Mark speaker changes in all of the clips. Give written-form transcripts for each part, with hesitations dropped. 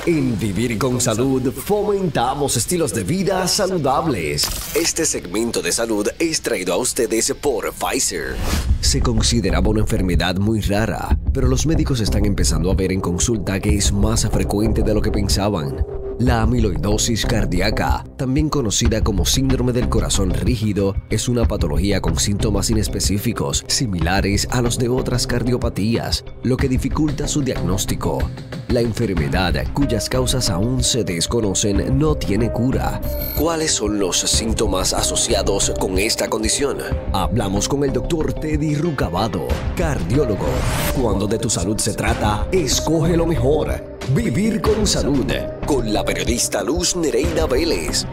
Speaker 1: En Vivir con Salud fomentamos estilos de vida saludables. Este segmento de salud es traído a ustedes por Pfizer. Se consideraba una enfermedad muy rara, pero los médicos están empezando a ver en consulta que es más frecuente de lo que pensaban. La amiloidosis cardíaca, también conocida como síndrome del corazón rígido, es una patología con síntomas inespecíficos, similares a los de otras cardiopatías, lo que dificulta su diagnóstico. La enfermedad, cuyas causas aún se desconocen, no tiene cura. ¿Cuáles son los síntomas asociados con esta condición? Hablamos con el Dr. Teddy Rucabado, cardiólogo. Cuando de tu salud se trata, escoge lo mejor. Vivir con Salud, con la periodista Luz Nereida Vélez.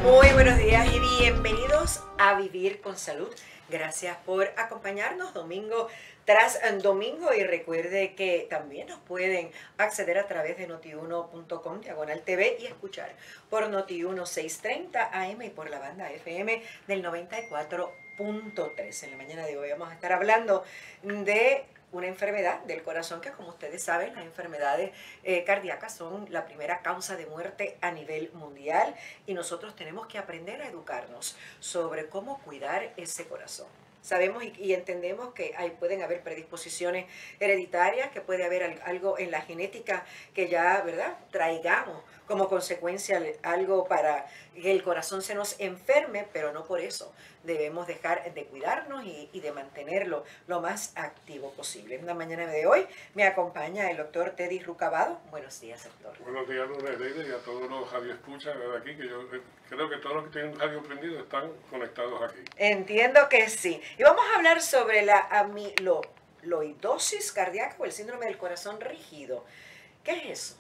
Speaker 2: Muy buenos días y bienvenidos a Vivir con Salud. Gracias por acompañarnos domingo tras domingo y recuerde que también nos pueden acceder a través de notiuno.com/TV y escuchar por Noti1 630 AM y por la banda FM del 94.3. En la mañana de hoy vamos a estar hablando de una enfermedad del corazón que, como ustedes saben, las enfermedades cardíacas son la primera causa de muerte a nivel mundial y nosotros tenemos que aprender a educarnos sobre cómo cuidar ese corazón. Sabemos y entendemos que pueden haber predisposiciones hereditarias, que puede haber algo en la genética que ya, ¿verdad?, traigamos como consecuencia algo para que el corazón se nos enferme, pero no por eso debemos dejar de cuidarnos y de mantenerlo lo más activo posible. En la mañana de hoy me acompaña el doctor Teddy Rucabado. Buenos días, doctor.
Speaker 3: Buenos días, Luz Nereida, y a todos los radioescuchas de aquí, que yo creo que todos los que tienen radio prendido están conectados aquí.
Speaker 2: Entiendo que sí. Y vamos a hablar sobre la amiloidosis cardíaca o el síndrome del corazón rígido. ¿Qué es eso?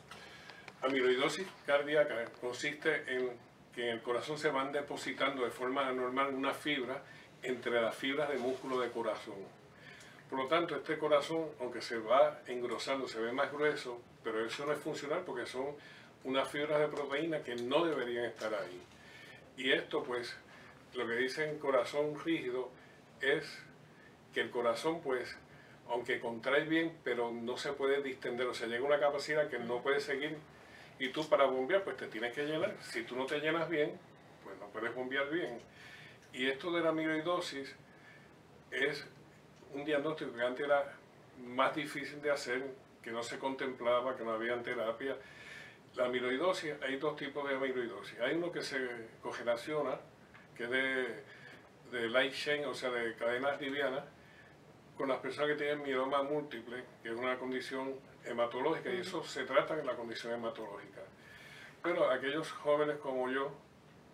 Speaker 3: Amiloidosis cardíaca consiste en que en el corazón se van depositando de forma anormal una fibra entre las fibras de músculo de corazón. Por lo tanto, este corazón, aunque se va engrosando, se ve más grueso, pero eso no es funcional porque son unas fibras de proteína que no deberían estar ahí. Y esto, pues, lo que dicen corazón rígido es que el corazón, pues, aunque contrae bien, pero no se puede distender, o sea, llega a una capacidad que no puede seguir. Y tú para bombear, pues te tienes que llenar. Si tú no te llenas bien, pues no puedes bombear bien. Y esto de la amiloidosis es un diagnóstico que antes era más difícil de hacer, que no se contemplaba, que no había terapia. La amiloidosis, hay dos tipos de amiloidosis. Hay uno que se correlaciona, que es de light chain, o sea, de cadenas livianas, con las personas que tienen mieloma múltiple, que es una condición hematológica, y eso se trata en la condición hematológica. Pero aquellos jóvenes como yo,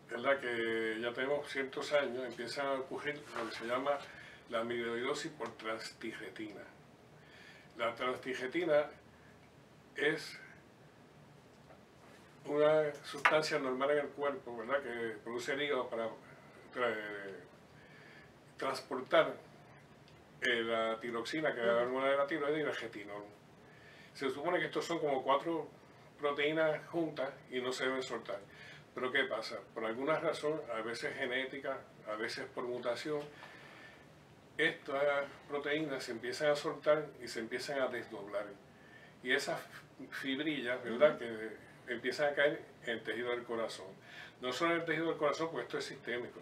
Speaker 3: ¿verdad?, que ya tenemos ciertos años, empiezan a ocurrir lo que se llama la amiloidosis por transtiretina. La transtiretina es una sustancia normal en el cuerpo, ¿verdad?, que produce el hígado para transportar la tiroxina, que es la hormona de la tiroides, y el retinol. Se supone que estos son como 4 proteínas juntas y no se deben soltar. Pero ¿qué pasa? Por alguna razón, a veces genética, a veces por mutación, estas proteínas se empiezan a soltar y se empiezan a desdoblar. Y esas fibrillas, ¿verdad?, que empiezan a caer en el tejido del corazón. No solo en el tejido del corazón, pues esto es sistémico.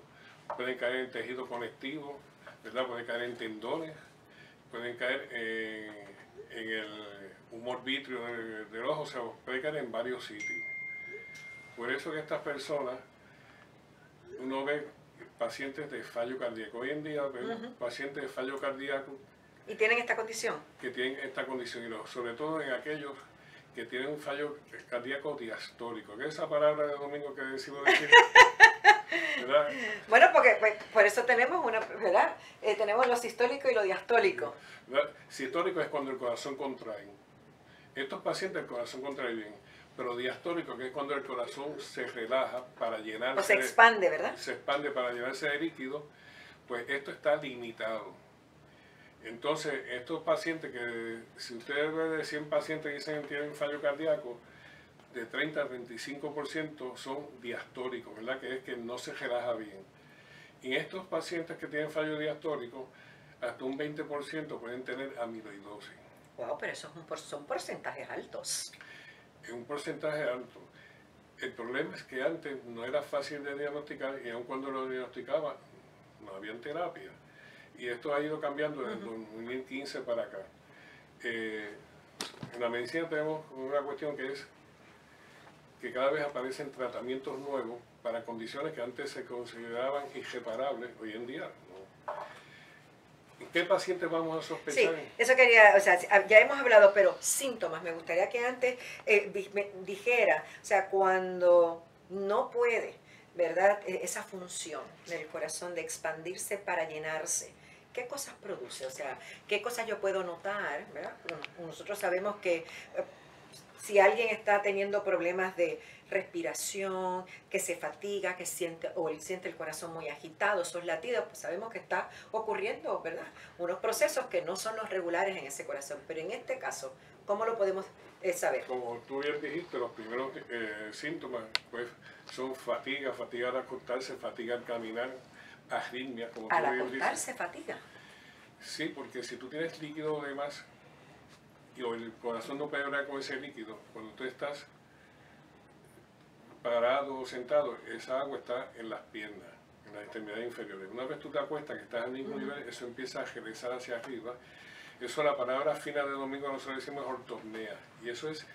Speaker 3: Pueden caer en el tejido conectivo, ¿verdad?, pueden caer en tendones, pueden caer en el humor vítreo del ojo, o sea, puede caer en varios sitios. Por eso que estas personas, uno ve pacientes de fallo cardíaco. Hoy en día vemos pacientes de fallo cardíaco.
Speaker 2: ¿Y tienen esta condición?
Speaker 3: Que tienen esta condición, y sobre todo en aquellos que tienen un fallo cardíaco diastólico, que es esa palabra de domingo que decimos decir. ¿Verdad?
Speaker 2: Bueno, porque pues, por eso tenemos ¿verdad? Tenemos lo sistólico y lo diastólico.
Speaker 3: ¿Verdad? Sistólico es cuando el corazón contrae. Estos pacientes el corazón contrae bien, pero diastólico, que es cuando el corazón se relaja para llenarse.
Speaker 2: O se expande, ¿verdad?
Speaker 3: Se expande para llenarse de líquido, pues esto está limitado. Entonces, estos pacientes que, si ustedes ven de 100 pacientes que dicen que tienen fallo cardíaco, de 30 a 35% son diastóricos, ¿verdad?, que es que no se relaja bien. Y en estos pacientes que tienen fallo diastórico, hasta un 20% pueden tener amiloidosis.
Speaker 2: Wow, pero esos son porcentajes altos.
Speaker 3: en un porcentaje alto. El problema es que antes no era fácil de diagnosticar y aun cuando lo diagnosticaba no había terapia. Y esto ha ido cambiando desde 2015 para acá. En la medicina tenemos una cuestión que es que cada vez aparecen tratamientos nuevos para condiciones que antes se consideraban irreparables, hoy en día no. ¿En qué pacientes vamos a sospechar?
Speaker 2: Sí, eso quería, o sea, ya hemos hablado, pero síntomas, me gustaría que antes me dijera, o sea, cuando no puede, ¿verdad? Esa función del corazón de expandirse para llenarse, ¿qué cosas produce? O sea, ¿qué cosas yo puedo notar, ¿verdad? Nosotros sabemos que si alguien está teniendo problemas de respiración, que se fatiga, que siente o siente el corazón muy agitado, esos latidos, pues sabemos que está ocurriendo, ¿verdad? Unos procesos que no son los regulares en ese corazón. Pero en este caso, ¿cómo lo podemos saber?
Speaker 3: Como tú bien dijiste, los primeros síntomas pues, son fatiga al acostarse, fatiga al caminar, arritmia, como
Speaker 2: Al
Speaker 3: tú bien
Speaker 2: acostarse,
Speaker 3: dices.
Speaker 2: fatiga.
Speaker 3: Sí, porque si tú tienes líquido de más y el corazón no puede hablar con ese líquido, cuando tú estás parado o sentado, esa agua está en las piernas, en las extremidades inferiores. Una vez tú te acuestas, que estás al mismo nivel, eso empieza a regresar hacia arriba. Eso, la palabra fina de domingo nosotros decimos ortopnea. Y eso es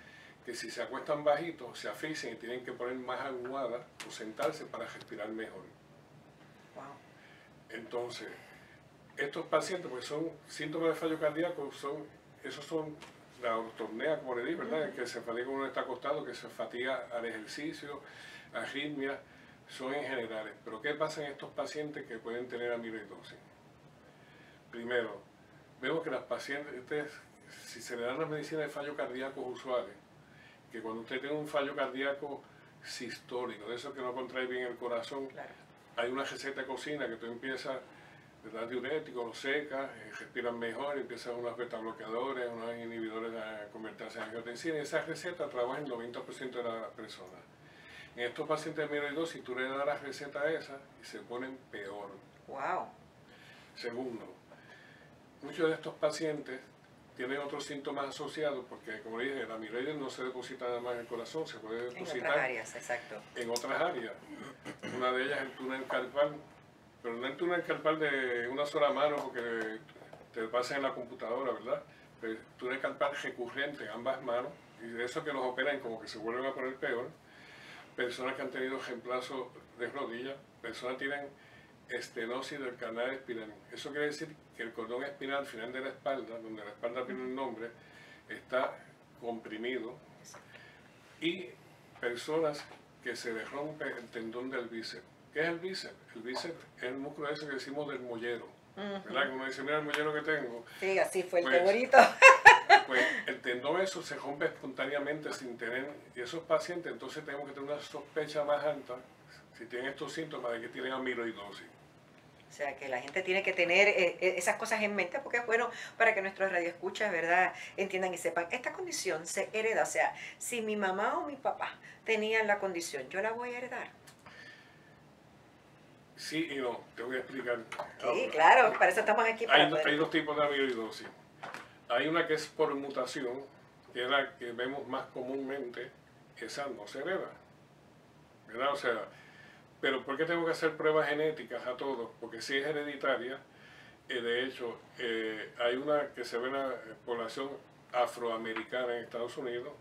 Speaker 3: que si se acuestan bajitos, se asfixian y tienen que poner más almohada o sentarse para respirar mejor.
Speaker 2: Wow.
Speaker 3: Entonces, estos pacientes, pues son síntomas de fallo cardíaco, esos son la ortopnea, como le di, ¿verdad? Que se fatiga cuando uno está acostado, que se fatiga al ejercicio, arritmia, son en generales. Pero ¿qué pasa en estos pacientes que pueden tener amiloidosis? Primero, vemos que las pacientes, si se le dan las medicinas de fallo cardíaco usuales, que cuando usted tiene un fallo cardíaco sistólico, de eso que no contrae bien el corazón,
Speaker 2: Claro.
Speaker 3: hay una receta de cocina que tú empiezas, le das diurético, lo secas, respiran mejor, empiezan unos beta bloqueadores, unos inhibidores a convertirse en angiotensina, y esa receta trabaja en el 90% de las personas. En estos pacientes de amiloidosis, tú le das la receta esa y se ponen peor.
Speaker 2: Wow.
Speaker 3: Segundo, muchos de estos pacientes tienen otros síntomas asociados, porque como le dije, la amiloides no se deposita nada más en el corazón, se puede
Speaker 2: En
Speaker 3: depositar
Speaker 2: otras áreas, exacto.
Speaker 3: en otras áreas. Una de ellas es el túnel carpal, pero no el túnel carpal de una sola mano, porque te pasa en la computadora, ¿verdad? Pero el túnel carpal recurrente en ambas manos, y de eso que los operan como que se vuelven a poner peor. Personas que han tenido reemplazo de rodilla, personas que tienen estenosis del canal espinal. Eso quiere decir que el cordón espinal al final de la espalda, donde la espalda tiene un nombre, está comprimido. Y personas que se les rompe el tendón del bíceps. ¿Qué es el bíceps? El bíceps es el músculo ese que decimos del mollero. ¿Verdad? Que uno dice, mira el mollero que tengo.
Speaker 2: Sí, así fue el
Speaker 3: Pues,
Speaker 2: favorito.
Speaker 3: Pues el tendón eso se rompe espontáneamente sin tener, y esos pacientes entonces tenemos que tener una sospecha más alta si tienen estos síntomas de que tienen amiloidosis.
Speaker 2: O sea, que la gente tiene que tener esas cosas en mente porque es bueno para que nuestros radioescuchas, ¿verdad?, entiendan y sepan. Esta condición se hereda, o sea, si mi mamá o mi papá tenían la condición, ¿yo la voy a heredar?
Speaker 3: Sí y no, te voy a explicar.
Speaker 2: Sí,
Speaker 3: ahora.
Speaker 2: claro, para eso estamos aquí. Para
Speaker 3: Hay dos tipos de amiloidosis. Hay una que es por mutación, que es la que vemos más comúnmente, esa no se hereda. ¿Verdad? O sea, pero ¿por qué tengo que hacer pruebas genéticas a todos? Porque si es hereditaria, de hecho, hay una que se ve en la población afroamericana en Estados Unidos,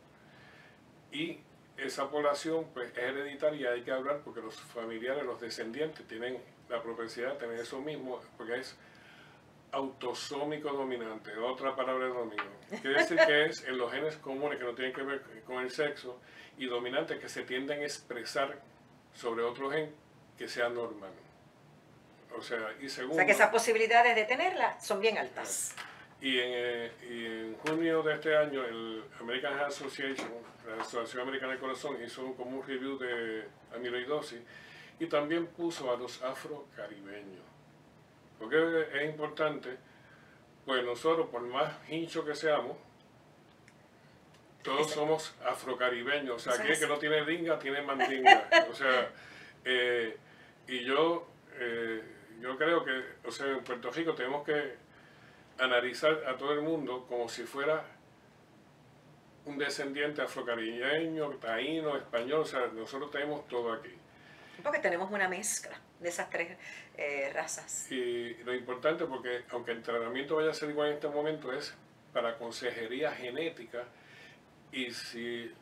Speaker 3: y esa población pues, es hereditaria y hay que hablar porque los familiares, los descendientes, tienen la propensidad de tener eso mismo, porque es autosómico dominante, otra palabra de dominio. Quiere decir que es en los genes comunes que no tienen que ver con el sexo, y dominante que se tienden a expresar sobre otro gen que sea normal. O sea, y segundo,
Speaker 2: O sea, que esas posibilidades de tenerla son bien altas.
Speaker 3: y en junio de este año, el American Heart Association, la Asociación Americana del Corazón, hizo como un review de amiloidosis y también puso a los afrocaribeños. Porque es importante, pues nosotros, por más hinchos que seamos, todos somos afrocaribeños. O sea, aquel que no tiene dinga, tiene mandinga. O sea, y yo creo que, o sea, en Puerto Rico tenemos que analizar a todo el mundo como si fuera un descendiente afrocaribeño, taíno, español, o sea, nosotros tenemos todo aquí.
Speaker 2: Porque tenemos una mezcla de esas tres razas.
Speaker 3: Y lo importante, porque aunque el tratamiento vaya a ser igual en este momento, es para consejería genética, y si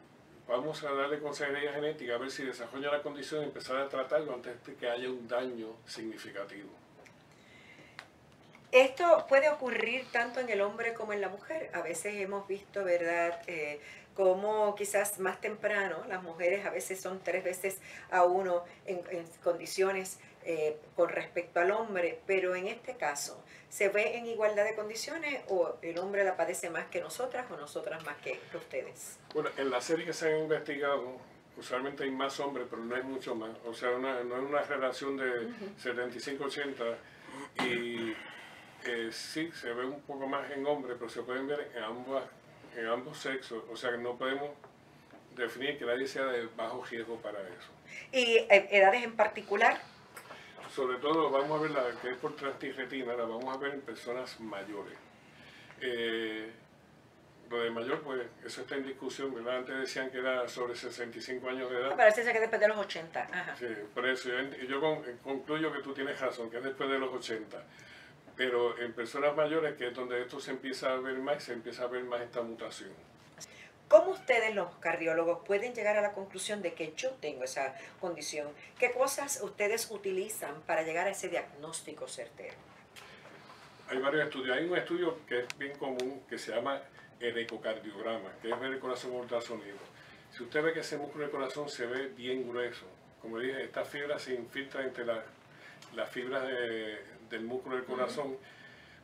Speaker 3: vamos a darle consejería genética, a ver si desarrolla la condición y empezar a tratarlo antes de que haya un daño significativo.
Speaker 2: Esto puede ocurrir tanto en el hombre como en la mujer. A veces hemos visto, ¿verdad?, como quizás más temprano las mujeres a veces son 3 veces a 1 en condiciones con respecto al hombre, pero en este caso, ¿se ve en igualdad de condiciones o el hombre la padece más que nosotras o nosotras más que ustedes?
Speaker 3: Bueno, en la serie que se han investigado, usualmente hay más hombres, pero no es mucho más. O sea, no es una relación de 75-80 y sí, se ve un poco más en hombres, pero se pueden ver en ambos sexos. O sea, que no podemos definir que nadie sea de bajo riesgo para eso.
Speaker 2: ¿Y edades en particular?
Speaker 3: Sobre todo, vamos a ver la que es por transtirretina, la vamos a ver en personas mayores. Lo de mayor, pues eso está en discusión, ¿verdad? Antes decían que era sobre 65 años de edad.
Speaker 2: Parece que después de los 80. Ajá.
Speaker 3: Sí, por eso yo concluyo que tú tienes razón, que es después de los 80. Pero en personas mayores, que es donde esto se empieza a ver más, se empieza a ver más esta mutación.
Speaker 2: ¿Cómo ustedes, los cardiólogos, pueden llegar a la conclusión de que yo tengo esa condición? ¿Qué cosas ustedes utilizan para llegar a ese diagnóstico certero?
Speaker 3: Hay varios estudios. Hay un estudio que es bien común que se llama el ecocardiograma, que es ver el corazón con ultrasonido. Si usted ve que ese músculo del corazón se ve bien grueso, como dije, esta fibra se infiltra entre las fibras del músculo del corazón,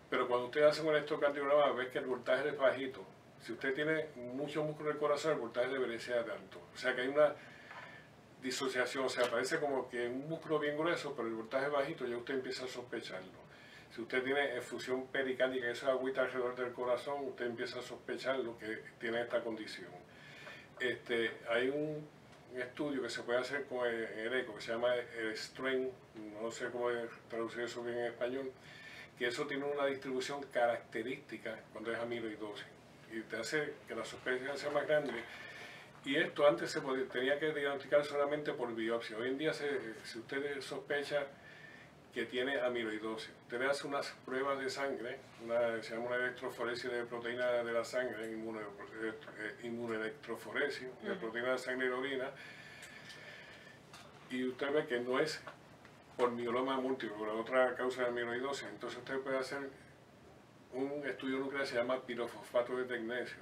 Speaker 3: pero cuando usted hace un electrocardiograma ve que el voltaje es bajito. Si usted tiene mucho músculo del corazón, el voltaje debería ser de alto. O sea que hay una disociación, o sea, parece como que un músculo bien grueso, pero el voltaje es bajito, ya usted empieza a sospecharlo. Si usted tiene efusión pericárdica, esa agüita alrededor del corazón, usted empieza a sospechar lo que tiene esta condición. Hay un estudio que se puede hacer con el eco, que se llama el strain, no sé cómo traducir eso bien en español, que eso tiene una distribución característica cuando es amiloidosis, y te hace que la sospecha sea más grande. Y esto antes tenía que diagnosticar solamente por biopsia. Hoy en día, si usted sospecha que tiene amiloidosis, usted le hace unas pruebas de sangre, se llama una electroforesis de proteína de la sangre, inmunoelectroforesis de proteína de la sangre y la orina, y usted ve que no es por mieloma múltiple, por otra causa de amiloidosis. Entonces usted puede hacer un estudio nuclear que se llama pirofosfato de tecnesio,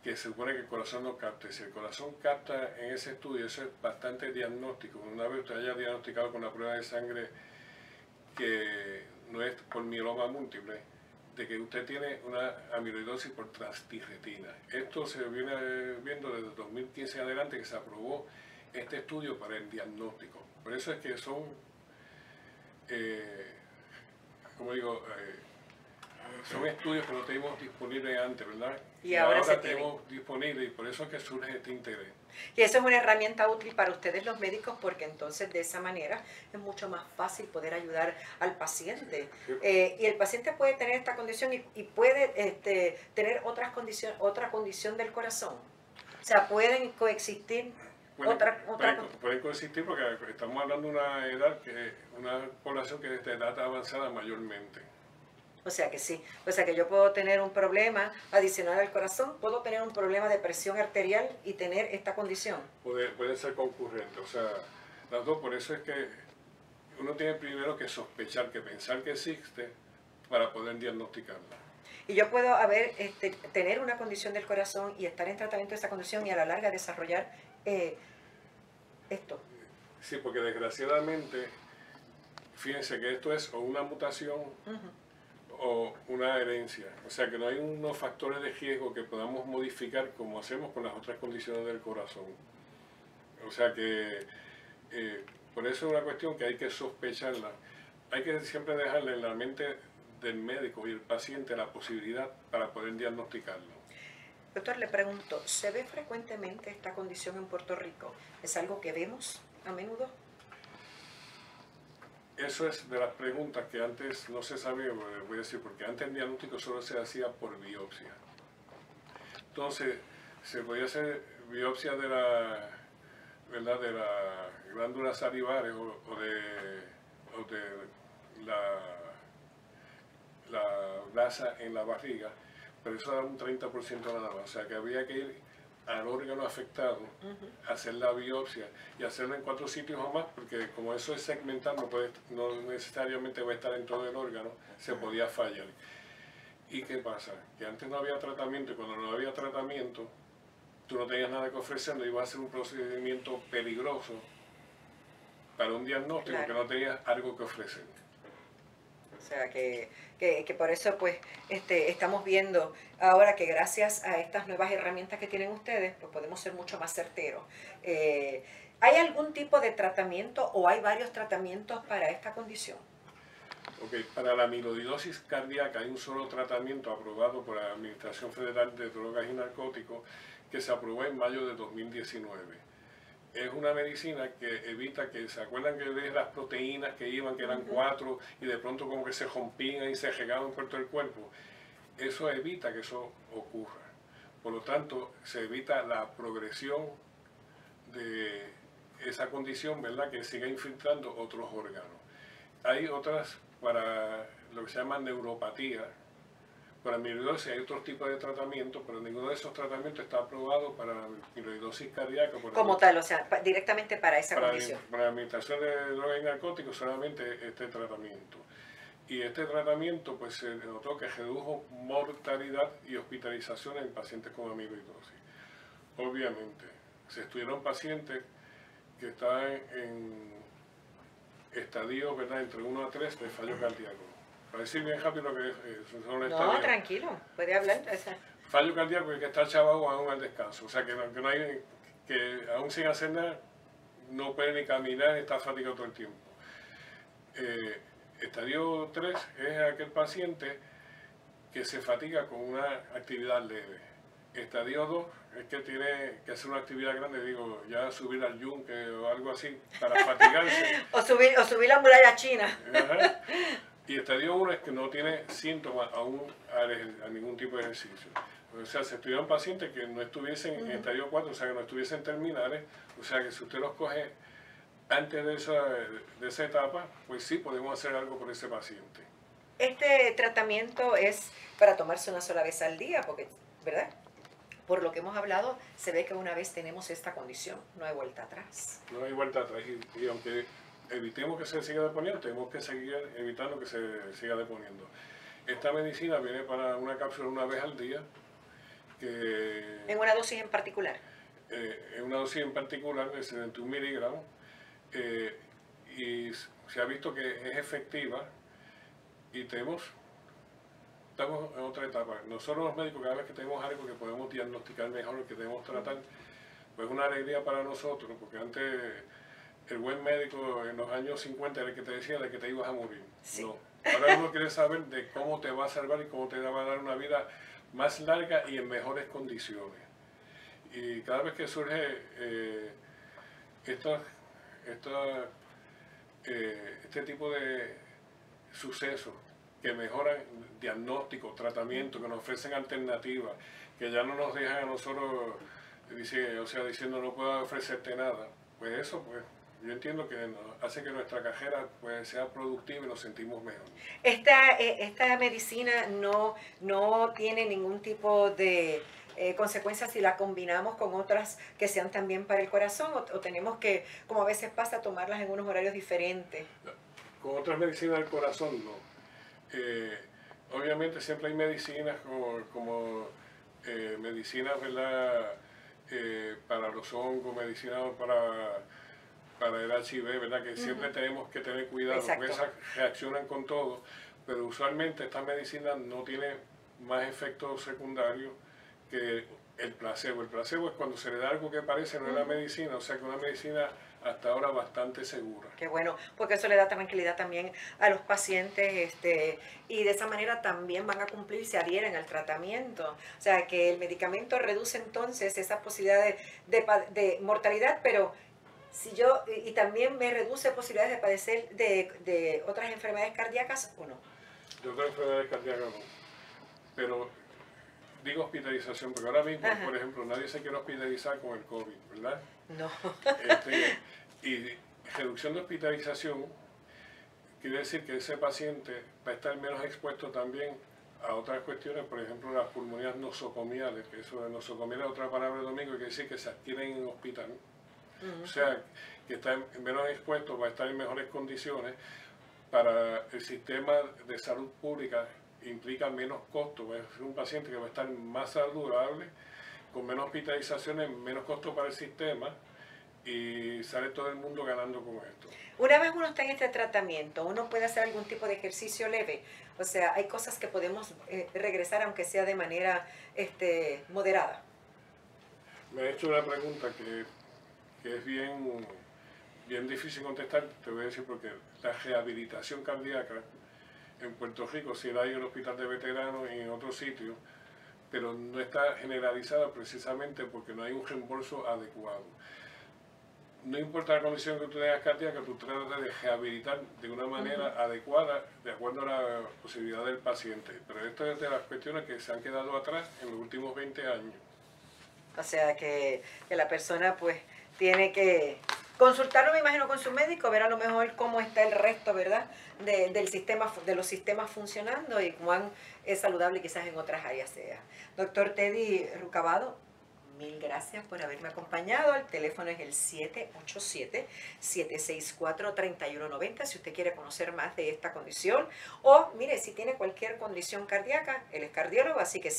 Speaker 3: que se supone que el corazón no capta. Si el corazón capta en ese estudio, eso es bastante diagnóstico. Una vez usted haya diagnosticado con una prueba de sangre que no es por mieloma múltiple, de que usted tiene una amiloidosis por transtirretina. Esto se viene viendo desde 2015 en adelante, que se aprobó este estudio para el diagnóstico. Por eso es que son, como digo, son estudios que no teníamos disponibles antes, ¿verdad?
Speaker 2: Y ahora se
Speaker 3: tenemos disponibles, y por eso es que surge este interés.
Speaker 2: Y eso es una herramienta útil para ustedes los médicos, porque entonces de esa manera es mucho más fácil poder ayudar al paciente.
Speaker 3: Sí.
Speaker 2: Y el paciente puede tener esta condición y puede tener otra condición del corazón. O sea, pueden coexistir.
Speaker 3: Pueden coexistir porque estamos hablando de una edad, una población que es de edad avanzada mayormente.
Speaker 2: O sea que sí, o sea que yo puedo tener un problema adicional al corazón, puedo tener un problema de presión arterial y tener esta condición.
Speaker 3: Pueden ser concurrentes, o sea, las dos. Por eso es que uno tiene primero que sospechar, que pensar que existe para poder diagnosticarla.
Speaker 2: Y yo puedo tener una condición del corazón y estar en tratamiento de esa condición y a la larga desarrollar esto.
Speaker 3: Sí, porque desgraciadamente, fíjense que esto es o una mutación o una herencia. O sea que no hay unos factores de riesgo que podamos modificar como hacemos con las otras condiciones del corazón. O sea que por eso es una cuestión que hay que sospecharla. Hay que siempre dejarle en la mente del médico y el paciente la posibilidad para poder diagnosticarlo.
Speaker 2: Doctor, le pregunto, ¿se ve frecuentemente esta condición en Puerto Rico? ¿Es algo que vemos a menudo?
Speaker 3: Eso es de las preguntas que antes no se sabía, voy a decir, porque antes el diagnóstico solo se hacía por biopsia. Entonces, se podía hacer biopsia de la, ¿verdad?, de la glándula salivares o de la grasa en la barriga, pero eso era un 30% nada más, o sea que había que ir al órgano afectado, hacer la biopsia y hacerlo en 4 sitios o más, porque como eso es segmental, no necesariamente va a estar en todo el órgano, se podía fallar. ¿Y qué pasa? Que antes no había tratamiento, y cuando no había tratamiento, tú no tenías nada que ofrecer, no ibas a hacer un procedimiento peligroso para un diagnóstico,
Speaker 2: claro,
Speaker 3: que no tenías algo que ofrecer.
Speaker 2: O sea, que por eso pues estamos viendo ahora que gracias a estas nuevas herramientas que tienen ustedes, pues podemos ser mucho más certeros. ¿Hay algún tipo de tratamiento o hay varios tratamientos para esta condición?
Speaker 3: Ok, para la amiloidosis cardíaca hay un solo tratamiento aprobado por la Administración Federal de Drogas y Narcóticos que se aprobó en mayo de 2019. Es una medicina que evita que, ¿se acuerdan que de las proteínas que iban, que eran 4 y de pronto como que se rompían y se regaban por todo el cuerpo? Eso evita que eso ocurra. Por lo tanto, se evita la progresión de esa condición, ¿verdad?, que siga infiltrando otros órganos. Hay otras para lo que se llama neuropatía. Para amiloidosis hay otros tipos de tratamientos, pero ninguno de esos tratamientos está aprobado para la amiloidosis cardíaca.
Speaker 2: Como tal, o sea, directamente para esa condición.
Speaker 3: Para la administración de drogas y narcóticos solamente este tratamiento. Y este tratamiento pues se notó que redujo mortalidad y hospitalización en pacientes con amiloidosis. Obviamente, se estudiaron pacientes que estaban en estadios, ¿verdad?, entre 1 a 3 de fallo cardíaco. Para decir bien rápido lo que son los estadios.
Speaker 2: No, tranquilo, puede hablar.
Speaker 3: Fallo cardíaco es que está chavado aún al descanso, o sea que no hay, que aún sin hacer nada no puede ni caminar, está fatigado todo el tiempo. Estadio 3 es aquel paciente que se fatiga con una actividad leve. Estadio 2 es que tiene que hacer una actividad grande, digo, ya subir al yunque o algo así para fatigarse.
Speaker 2: o subir la muralla china.
Speaker 3: Ajá. Y estadio 1 es que no tiene síntomas aún a ningún tipo de ejercicio. O sea, se estudiaron pacientes que no estuviesen en estadio 4, o sea, que no estuviesen terminales, o sea, que si usted los coge antes de esa etapa, pues sí podemos hacer algo por ese paciente.
Speaker 2: Este tratamiento es para tomarse una sola vez al día, porque, ¿verdad?, por lo que hemos hablado, se ve que una vez tenemos esta condición, no hay vuelta atrás.
Speaker 3: No hay vuelta atrás, y aunque evitemos que se siga deponiendo, tenemos que seguir evitando que se siga deponiendo. Esta medicina viene para una cápsula una vez al día.
Speaker 2: ¿En una dosis en particular?
Speaker 3: En una dosis en particular de 71 miligramos, y se ha visto que es efectiva, y estamos en otra etapa. Nosotros los médicos, cada vez que tenemos algo que podemos diagnosticar mejor, que debemos tratar, pues es una alegría para nosotros, porque antes el buen médico en los años 50 era el que te decía de que te ibas a morir.
Speaker 2: Sí.
Speaker 3: No. Ahora uno quiere saber de cómo te va a salvar y cómo te va a dar una vida más larga y en mejores condiciones. Y cada vez que surge este tipo de sucesos que mejoran diagnóstico, tratamiento, que nos ofrecen alternativas, que ya no nos dejan a nosotros diciendo no puedo ofrecerte nada, pues eso, pues yo entiendo que hace que nuestra carrera pues sea productiva y nos sentimos mejor.
Speaker 2: Esta medicina no tiene ningún tipo de consecuencias si la combinamos con otras que sean también para el corazón, o tenemos que, como a veces pasa, tomarlas en unos horarios diferentes.
Speaker 3: Con otras medicinas del corazón no. Obviamente siempre hay medicinas como medicinas, ¿verdad?, para los hongos, medicinas para el HIV, ¿verdad?, que siempre tenemos que tener cuidado.
Speaker 2: Exacto.
Speaker 3: Porque esas reaccionan con todo, pero usualmente esta medicina no tiene más efectos secundarios que el placebo. El placebo es cuando se le da algo que parece no es la medicina, o sea que una medicina hasta ahora bastante segura.
Speaker 2: Qué bueno, porque eso le da tranquilidad también a los pacientes, y de esa manera también van a cumplir, se adhieren al tratamiento. O sea, que el medicamento reduce entonces esa posibilidad de mortalidad, pero y también me reduce posibilidades de padecer de otras enfermedades cardíacas, ¿o no?
Speaker 3: De otras enfermedades cardíacas no, pero digo hospitalización, porque ahora mismo,
Speaker 2: Ajá.
Speaker 3: por ejemplo, nadie se quiere hospitalizar con el COVID, ¿verdad?
Speaker 2: No.
Speaker 3: Y reducción de hospitalización quiere decir que ese paciente va a estar menos expuesto también a otras cuestiones, por ejemplo, las pulmonías nosocomiales, que eso de nosocomial es otra palabra de domingo, quiere decir que se adquieren en hospital. O sea, que está menos expuesto, va a estar en mejores condiciones. Para el sistema de salud pública implica menos costo, va a ser un paciente que va a estar más saludable, con menos hospitalizaciones, menos costo para el sistema, y sale todo el mundo ganando con esto.
Speaker 2: Una vez uno está en este tratamiento, uno puede hacer algún tipo de ejercicio leve. O sea, hay cosas que podemos regresar aunque sea de manera moderada.
Speaker 3: Me ha hecho una pregunta que es bien difícil contestar, te voy a decir porque la rehabilitación cardíaca en Puerto Rico sí la hay en el hospital de veteranos y en otros sitios, pero no está generalizada precisamente porque no hay un reembolso adecuado. No importa la condición que tú tengas cardíaca, tú tratas de rehabilitar de una manera adecuada, de acuerdo a la posibilidad del paciente. Pero esto es de las cuestiones que se han quedado atrás en los últimos 20 años.
Speaker 2: O sea, que la persona pues tiene que consultarlo, me imagino, con su médico, ver a lo mejor cómo está el resto, ¿verdad?, del sistema, de los sistemas funcionando y cuán saludable quizás en otras áreas sea. Doctor Teddy Rucabado, mil gracias por haberme acompañado. El teléfono es el 787-764-3190 si usted quiere conocer más de esta condición. O, mire, si tiene cualquier condición cardíaca, él es cardiólogo, así que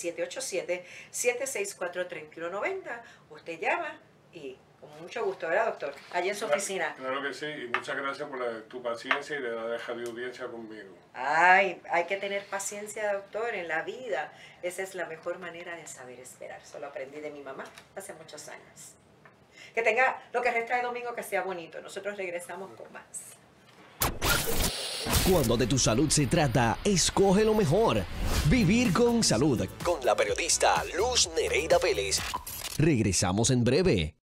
Speaker 2: 787-764-3190. Usted llama y con mucho gusto, ¿verdad, doctor? Allí en su oficina.
Speaker 3: Claro que sí, y muchas gracias por tu paciencia y de la radio audiencia conmigo.
Speaker 2: Ay, hay que tener paciencia, doctor, en la vida. Esa es la mejor manera de saber esperar. Eso lo aprendí de mi mamá hace muchos años. Que tenga lo que resta de domingo, que sea bonito. Nosotros regresamos con más.
Speaker 1: Cuando de tu salud se trata, escoge lo mejor. Vivir con salud. Con la periodista Luz Nereida Vélez. Regresamos en breve.